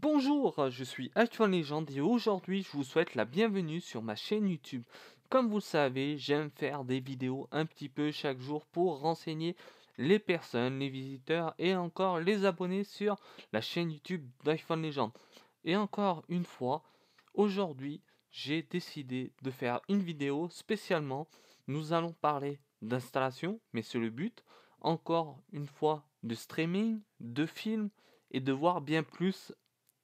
Bonjour, je suis iPhone Legend et aujourd'hui je vous souhaite la bienvenue sur ma chaîne YouTube. Comme vous le savez, j'aime faire des vidéos un petit peu chaque jour pour renseigner les personnes, les visiteurs et encore les abonnés sur la chaîne YouTube d'iPhone Legend. Et encore une fois, aujourd'hui j'ai décidé de faire une vidéo spécialement. Nous allons parler d'installation, mais c'est le but. Encore une fois, de streaming, de films et de voir bien plus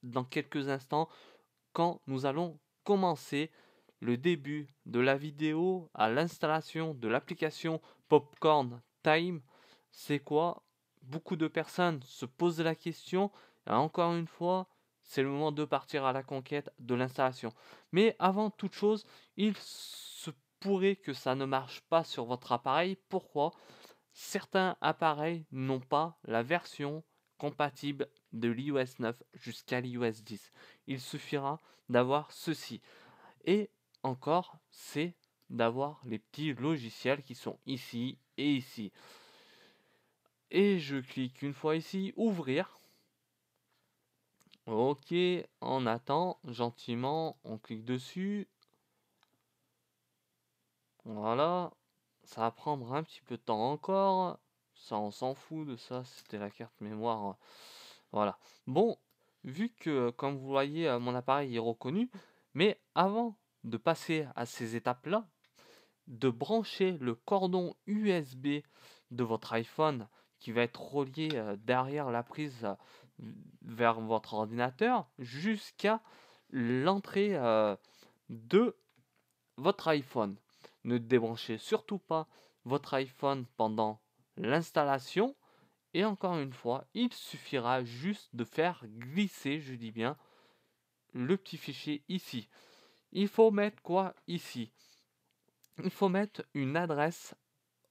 dans quelques instants quand nous allons commencer le début de la vidéo à l'installation de l'application Popcorn Time. C'est quoi? Beaucoup de personnes se posent la question et encore une fois, c'est le moment de partir à la conquête de l'installation. Mais avant toute chose, il se pourrait que ça ne marche pas sur votre appareil. Pourquoi? Certains appareils n'ont pas la version compatible de l'iOS 9 jusqu'à l'iOS 10. Il suffira d'avoir ceci. Et encore, c'est d'avoir les petits logiciels qui sont ici et ici. Et je clique une fois ici, ouvrir. Ok, on attend gentiment, on clique dessus. Voilà, ça va prendre un petit peu de temps encore. Ça, on s'en fout de ça, c'était la carte mémoire. Voilà. Bon, vu que, comme vous voyez, mon appareil est reconnu, mais avant de passer à ces étapes-là, de brancher le cordon USB de votre iPhone qui va être relié derrière la prise vers votre ordinateur jusqu'à l'entrée de votre iPhone. Ne débranchez surtout pas votre iPhone pendant l'installation. Et encore une fois, il suffira juste de faire glisser, je dis bien, le petit fichier ici. Il faut mettre quoi ici? Il faut mettre une adresse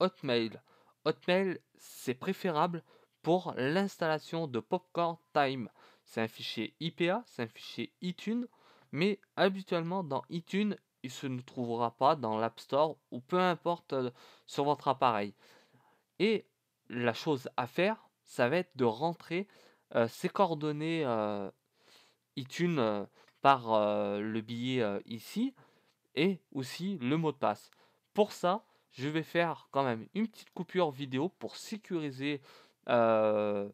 Hotmail. Hotmail, c'est préférable pour l'installation de Popcorn Time. C'est un fichier IPA, c'est un fichier iTunes, mais habituellement dans iTunes, il se ne trouvera pas dans l'App Store ou peu importe sur votre appareil. Et la chose à faire, ça va être de rentrer ces coordonnées iTunes par le billet ici et aussi le mot de passe. Pour ça, je vais faire quand même une petite coupure vidéo pour sécuriser euh,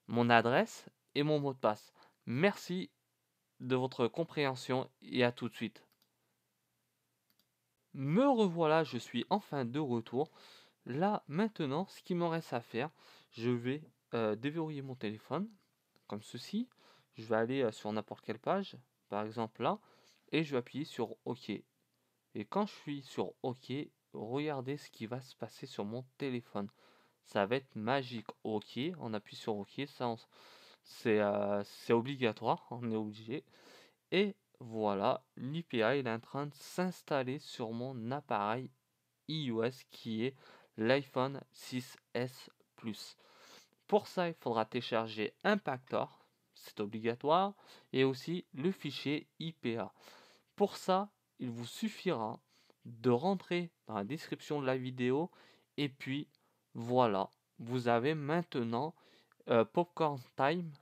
mon adresse et mon mot de passe. Merci de votre compréhension et à tout de suite. Me revoilà, je suis enfin de retour. Là, maintenant, ce qu'il me reste à faire, je vais déverrouiller mon téléphone, comme ceci. Je vais aller sur n'importe quelle page, par exemple là, et je vais appuyer sur OK. Et quand je suis sur OK, regardez ce qui va se passer sur mon téléphone. Ça va être magique. OK, on appuie sur OK, ça, c'est obligatoire, on est obligé. Et voilà, l'IPA il est en train de s'installer sur mon appareil iOS qui est l'iPhone 6S Plus. Pour ça, il faudra télécharger Impactor, c'est obligatoire, et aussi le fichier IPA. Pour ça, il vous suffira de rentrer dans la description de la vidéo et puis voilà, vous avez maintenant Popcorn Time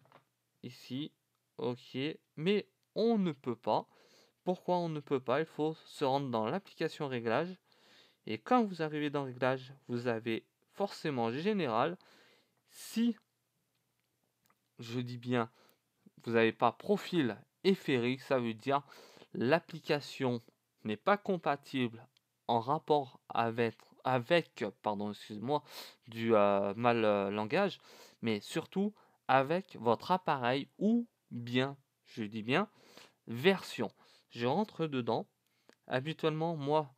ici, ok, mais on ne peut pas. Pourquoi on ne peut pas? Il faut se rendre dans l'application réglage et quand vous arrivez dans réglage, vous avez forcément général. Si je dis bien, vous n'avez pas profil FRX, ça veut dire l'application n'est pas compatible en rapport avec pardon, excuse-moi, du mal langage, mais surtout avec votre appareil ou bien, je dis bien, version. Je rentre dedans. Habituellement, moi,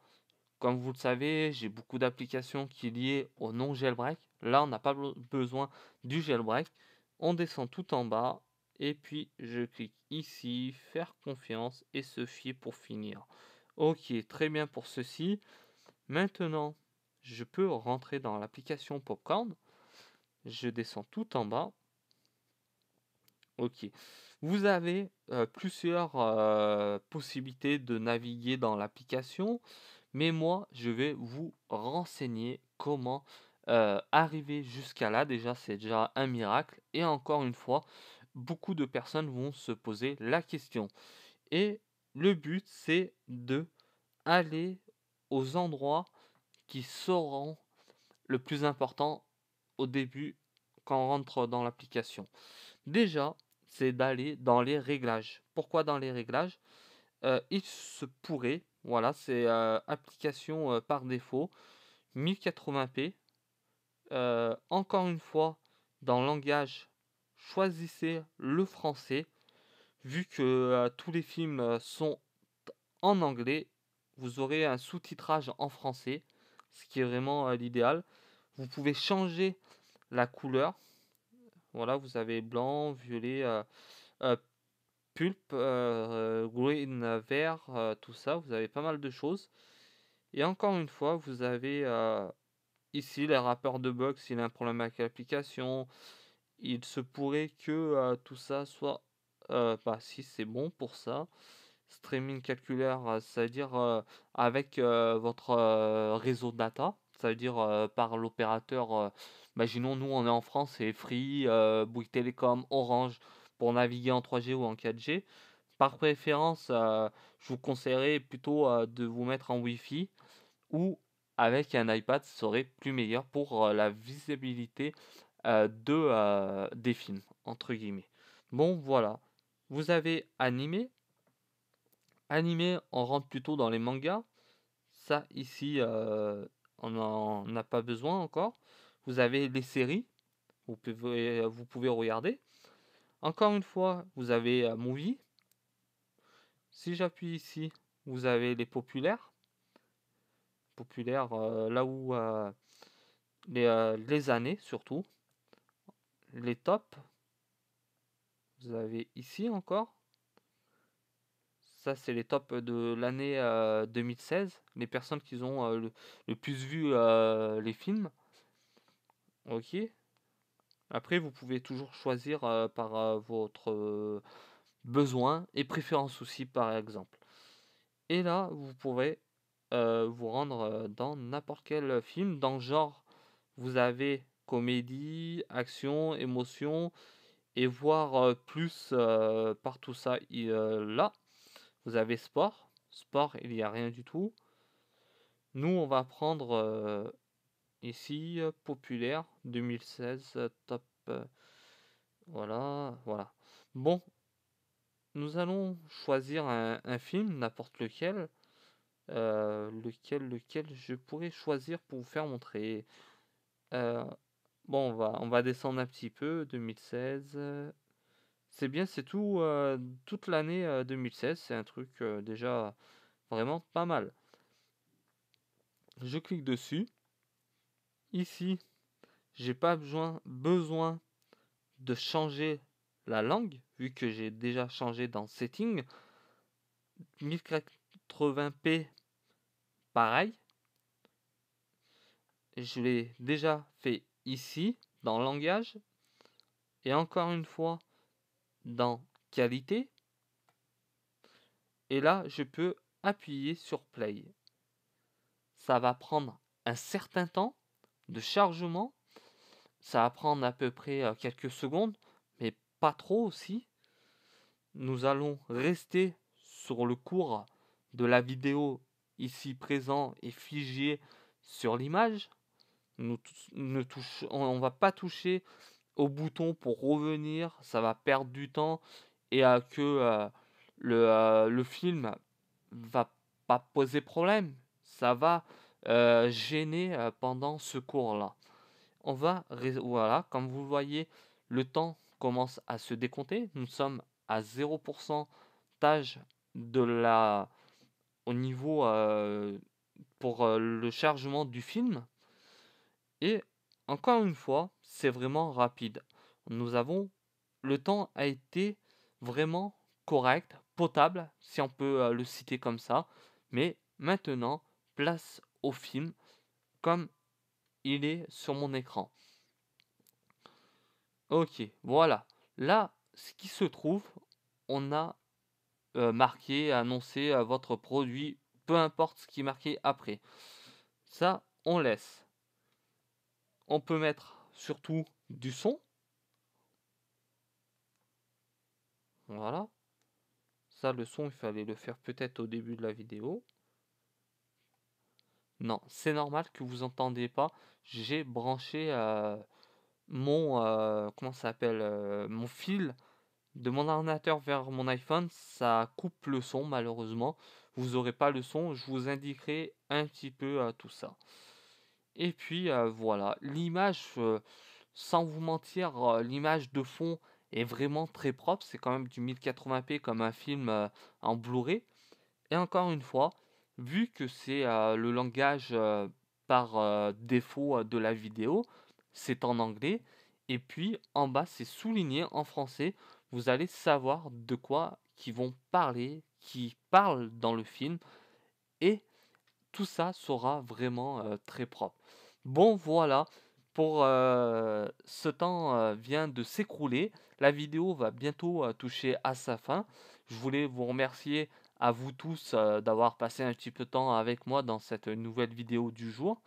comme vous le savez, j'ai beaucoup d'applications qui sont liées au non-jailbreak. Là, on n'a pas besoin du jailbreak. On descend tout en bas et puis je clique ici, faire confiance et se fier pour finir. Ok, très bien pour ceci. Maintenant, je peux rentrer dans l'application Popcorn. Je descends tout en bas. Ok. Vous avez plusieurs possibilités de naviguer dans l'application, mais moi, je vais vous renseigner comment arriver jusqu'à là. Déjà, c'est déjà un miracle. Et encore une fois, beaucoup de personnes vont se poser la question. Et le but, c'est de aller aux endroits qui seront le plus important au début quand on rentre dans l'application. Déjà, c'est d'aller dans les réglages. Pourquoi dans les réglages? Il se pourrait, voilà, c'est application par défaut, 1080p. Encore une fois, dans langage, choisissez le français. Vu que tous les films sont en anglais, vous aurez un sous-titrage en français, ce qui est vraiment l'idéal. Vous pouvez changer la couleur. Voilà, vous avez blanc, violet, euh, pulpe, green, vert, tout ça. Vous avez pas mal de choses. Et encore une fois, vous avez ici les rappeurs de bugs. S'il a un problème avec l'application, il se pourrait que tout ça soit. Bah, si c'est bon pour ça. Streaming calculaire, c'est-à-dire avec votre réseau data, c'est-à-dire par l'opérateur. Imaginons, nous, on est en France, c'est Free, Bouygues Télécom, Orange pour naviguer en 3G ou en 4G. Par préférence, je vous conseillerais plutôt de vous mettre en Wi-Fi ou avec un iPad, ce serait plus meilleur pour la visibilité des films, entre guillemets. Bon, voilà. Vous avez animé. Animé, on rentre plutôt dans les mangas. Ça, ici, on n'en a pas besoin encore. Vous avez les séries, vous pouvez regarder. Encore une fois, vous avez Movie. Si j'appuie ici, vous avez les populaires. Populaires, là où les années surtout. Les tops, vous avez ici encore. Ça, c'est les tops de l'année 2016. Les personnes qui ont le plus vu les films. Ok. Après, vous pouvez toujours choisir par votre besoin et préférence aussi, par exemple. Et là, vous pourrez vous rendre dans n'importe quel film. Dans le genre, vous avez comédie, action, émotion, et voir plus par tout ça. Là, vous avez sport. Sport, il n'y a rien du tout. Nous, on va prendre ici populaire 2016 top. Voilà, voilà. Bon, nous allons choisir un film, n'importe lequel. Lequel je pourrais choisir pour vous faire montrer. Euh, bon, on va descendre un petit peu. 2016. C'est bien, c'est tout, toute l'année 2016. C'est un truc déjà vraiment pas mal. Je clique dessus. Ici, j'ai pas besoin de changer la langue, vu que j'ai déjà changé dans Settings. 1080p, pareil. Je l'ai déjà fait ici, dans langage. Et encore une fois, dans qualité. Et là, je peux appuyer sur play. Ça va prendre un certain temps de chargement. Ça va prendre à peu près quelques secondes, mais pas trop aussi. Nous allons rester sur le cours de la vidéo ici présent et figé sur l'image. On ne va pas toucher au bouton pour revenir, ça va perdre du temps et que le film va pas poser problème. Ça va gêner pendant ce cours-là. Voilà, comme vous le voyez, le temps commence à se décompter. Nous sommes à 0% de la, au niveau pour le chargement du film. Et encore une fois, c'est vraiment rapide. Le temps a été vraiment correct, potable, si on peut le citer comme ça. Mais maintenant, place au film comme il est sur mon écran. Ok, voilà. Là, ce qui se trouve, on a marqué, annoncé votre produit, peu importe ce qui est marqué après. Ça, on laisse. On peut mettre surtout du son. Voilà. Ça, le son, il fallait le faire peut-être au début de la vidéo. Non, c'est normal que vous entendez pas. J'ai branché mon comment ça s'appelle mon fil de mon ordinateur vers mon iPhone. Ça coupe le son malheureusement. Vous aurez pas le son. Je vous indiquerai un petit peu tout ça. Et puis voilà, l'image, sans vous mentir, l'image de fond est vraiment très propre. C'est quand même du 1080p comme un film en Blu-ray. Et encore une fois, vu que c'est le langage par défaut de la vidéo, c'est en anglais. Et puis en bas, c'est souligné en français. Vous allez savoir de quoi qui vont parler, qui parlent dans le film. Et tout ça sera vraiment très propre. Bon, voilà. Pour ce temps vient de s'écrouler. La vidéo va bientôt toucher à sa fin. Je voulais vous remercier à vous tous d'avoir passé un petit peu de temps avec moi dans cette nouvelle vidéo du jour.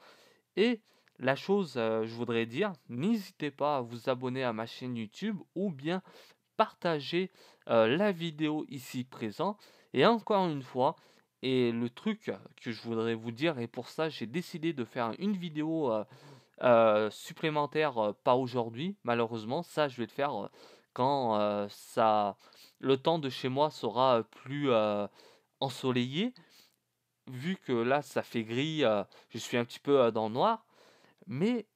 Et la chose, je voudrais dire, n'hésitez pas à vous abonner à ma chaîne YouTube ou bien partager la vidéo ici présent. Et encore une fois, et le truc que je voudrais vous dire, et pour ça j'ai décidé de faire une vidéo supplémentaire, pas aujourd'hui, malheureusement, ça je vais le faire quand le temps de chez moi sera plus ensoleillé, vu que là ça fait gris, je suis un petit peu dans le noir, mais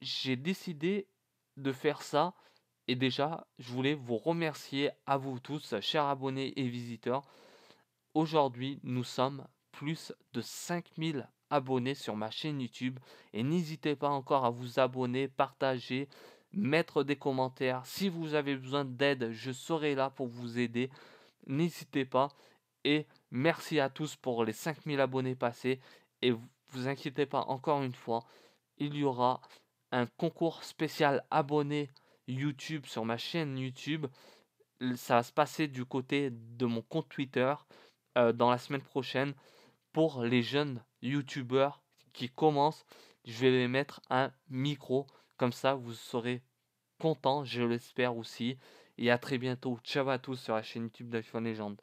j'ai décidé de faire ça. Et déjà, je voulais vous remercier à vous tous, chers abonnés et visiteurs. Aujourd'hui, nous sommes plus de 5000 abonnés sur ma chaîne YouTube. Et n'hésitez pas encore à vous abonner, partager, mettre des commentaires. Si vous avez besoin d'aide, je serai là pour vous aider. N'hésitez pas. Et merci à tous pour les 5000 abonnés passés. Et vous inquiétez pas, encore une fois, il y aura un concours spécial abonné YouTube sur ma chaîne YouTube. Ça va se passer du côté de mon compte Twitter dans la semaine prochaine pour les jeunes YouTubeurs qui commencent. Je vais les mettre un micro, comme ça vous serez contents, je l'espère aussi. Et à très bientôt. Ciao à tous sur la chaîne YouTube d'Iphone Legend.